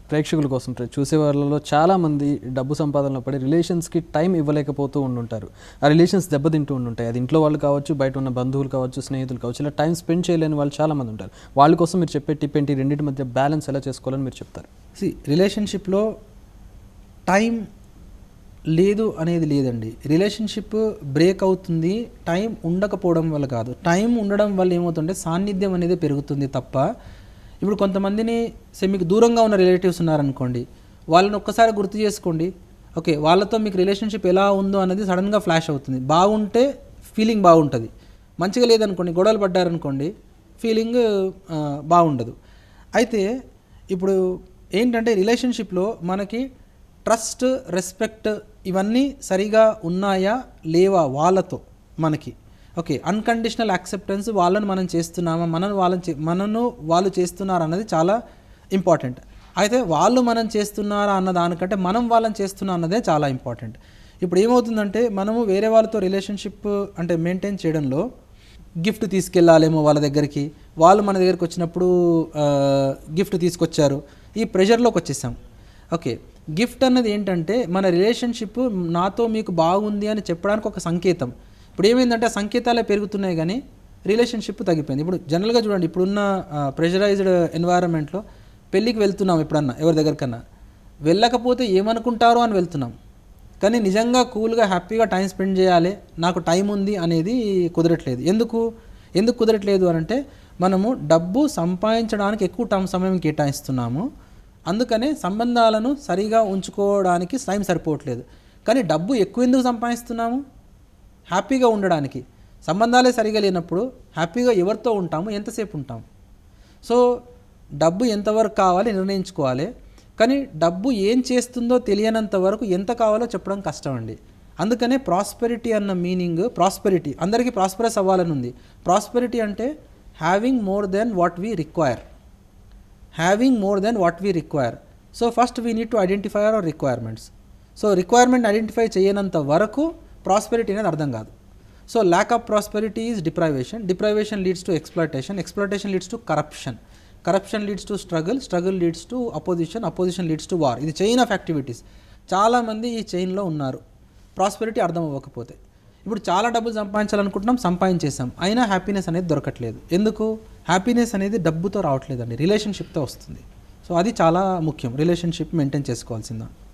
ప్రేక్షకుల కోసం చూసే వాళ్ళలో చాలామంది డబ్బు సంపాదనలో పడి రిలేషన్స్కి టైం ఇవ్వలేకపోతూ ఉండుంటారు. ఆ రిలేషన్స్ దెబ్బతింటూ ఉండుంటాయి. అది ఇంట్లో వాళ్ళు కావచ్చు, బయట ఉన్న బంధువులు కావచ్చు, స్నేహితులు కావచ్చు, ఇలా టైం స్పెండ్ చేయలేని వాళ్ళు చాలామంది ఉంటారు. వాళ్ళ కోసం మీరు చెప్పే టిప్ ఏంటి? రెండింటి మధ్య బ్యాలెన్స్ ఎలా చేసుకోవాలని మీరు చెప్తారు? రిలేషన్షిప్లో టైం లేదు అనేది లేదండి. రిలేషన్షిప్ బ్రేక్ అవుతుంది టైం ఉండకపోవడం వల్ల కాదు. టైం ఉండడం వల్ల ఏమవుతుంటే సాన్నిధ్యం అనేది పెరుగుతుంది తప్ప, ఇప్పుడు కొంతమందిని మీకు దూరంగా ఉన్న రిలేటివ్స్ ఉన్నారనుకోండి, వాళ్ళని ఒక్కసారి గుర్తు చేసుకోండి. ఓకే, వాళ్ళతో మీకు రిలేషన్షిప్ ఎలా ఉందో అనేది సడన్గా ఫ్లాష్ అవుతుంది. బాగుంటే ఫీలింగ్ బాగుంటుంది, మంచిగా లేదనుకోండి, గొడవలు పడ్డారనుకోండి, ఫీలింగ్ బాగుండదు. అయితే ఇప్పుడు ఏంటంటే రిలేషన్షిప్లో మనకి ట్రస్ట్, రెస్పెక్ట్ ఇవన్నీ సరిగా ఉన్నాయా లేవా వాళ్ళతో మనకి. ఓకే, అన్కండిషనల్ యాక్సెప్టెన్స్ వాళ్ళని మనం చేస్తున్నామా, మనను వాళ్ళు చేస్తున్నారు అన్నది చాలా ఇంపార్టెంట్. అయితే వాళ్ళు మనం చేస్తున్నారా అన్న దానికంటే మనం వాళ్ళని చేస్తున్నా అన్నదే చాలా ఇంపార్టెంట్. ఇప్పుడు ఏమవుతుందంటే మనము వేరే వాళ్ళతో రిలేషన్షిప్ అంటే మెయింటైన్ చేయడంలో గిఫ్ట్ తీసుకెళ్ళాలేమో వాళ్ళ దగ్గరికి, వాళ్ళు మన దగ్గరికి వచ్చినప్పుడు గిఫ్ట్ తీసుకొచ్చారు, ఈ ప్రెషర్లోకి వచ్చేసాం. ఓకే, గిఫ్ట్ అన్నది ఏంటంటే మన రిలేషన్షిప్ నాతో మీకు బాగుంది అని చెప్పడానికి ఒక సంకేతం. ఇప్పుడు ఏమైందంటే సంకేతాలే పెరుగుతున్నాయి కానీ రిలేషన్షిప్ తగ్గిపోయింది. ఇప్పుడు జనరల్గా చూడండి, ఇప్పుడున్న ప్రెషరైజ్డ్ ఎన్వైరన్మెంట్లో పెళ్ళికి వెళ్తున్నాం, ఎప్పుడన్నా ఎవరి దగ్గరికన్నా వెళ్ళకపోతే ఏమనుకుంటారో అని వెళ్తున్నాం. కానీ నిజంగా కూల్గా హ్యాపీగా టైం స్పెండ్ చేయాలి, నాకు టైం ఉంది అనేది కుదరట్లేదు. ఎందుకు కుదరట్లేదు అని అంటే మనము డబ్బు సంపాదించడానికి ఎక్కువ సమయం కేటాయిస్తున్నాము. అందుకనే సంబంధాలను సరిగా ఉంచుకోవడానికి టైం సరిపోవట్లేదు. కానీ డబ్బు ఎక్కువ ఎందుకు సంపాదిస్తున్నాము? హ్యాపీగా ఉండడానికి. సంబంధాలే సరిగా లేనప్పుడు హ్యాపీగా ఎవరితో ఉంటాము, ఎంతసేపు ఉంటాము? సో డబ్బు ఎంతవరకు కావాలి నిర్ణయించుకోవాలి. కానీ డబ్బు ఏం చేస్తుందో తెలియనంత వరకు ఎంత కావాలో చెప్పడం కష్టం అండి. అందుకనే ప్రాస్పెరిటీ అన్న మీనింగ్, ప్రాస్పెరిటీ అందరికీ ప్రాస్పరస్ అవ్వాలని ఉంది. ప్రాస్పెరిటీ అంటే having more than what we require. So first we need to identify our requirements. So requirement identify చేయనంత వరకు ప్రాస్పెరిటీ అనేది అర్థం కాదు. So lack of prosperity is deprivation leads to exploitation leads to corruption leads to struggle leads to opposition leads to war. ఇది chain of activities. చాలామంది ఈ చైన్లో ఉన్నారు prosperity అర్థం అవ్వకపోతే. ఇప్పుడు చాలా డబ్బులు సంపాదించాలనుకుంటున్నాం, సంపాదించేసాం, అయినా హ్యాపీనెస్ అనేది దొరకట్లేదు. ఎందుకు? హ్యాపీనెస్ అనేది డబ్బుతో రావట్లేదండి, రిలేషన్షిప్తో వస్తుంది. సో అది చాలా ముఖ్యం, రిలేషన్షిప్ మెయింటైన్ చేసుకోవాల్సిందా.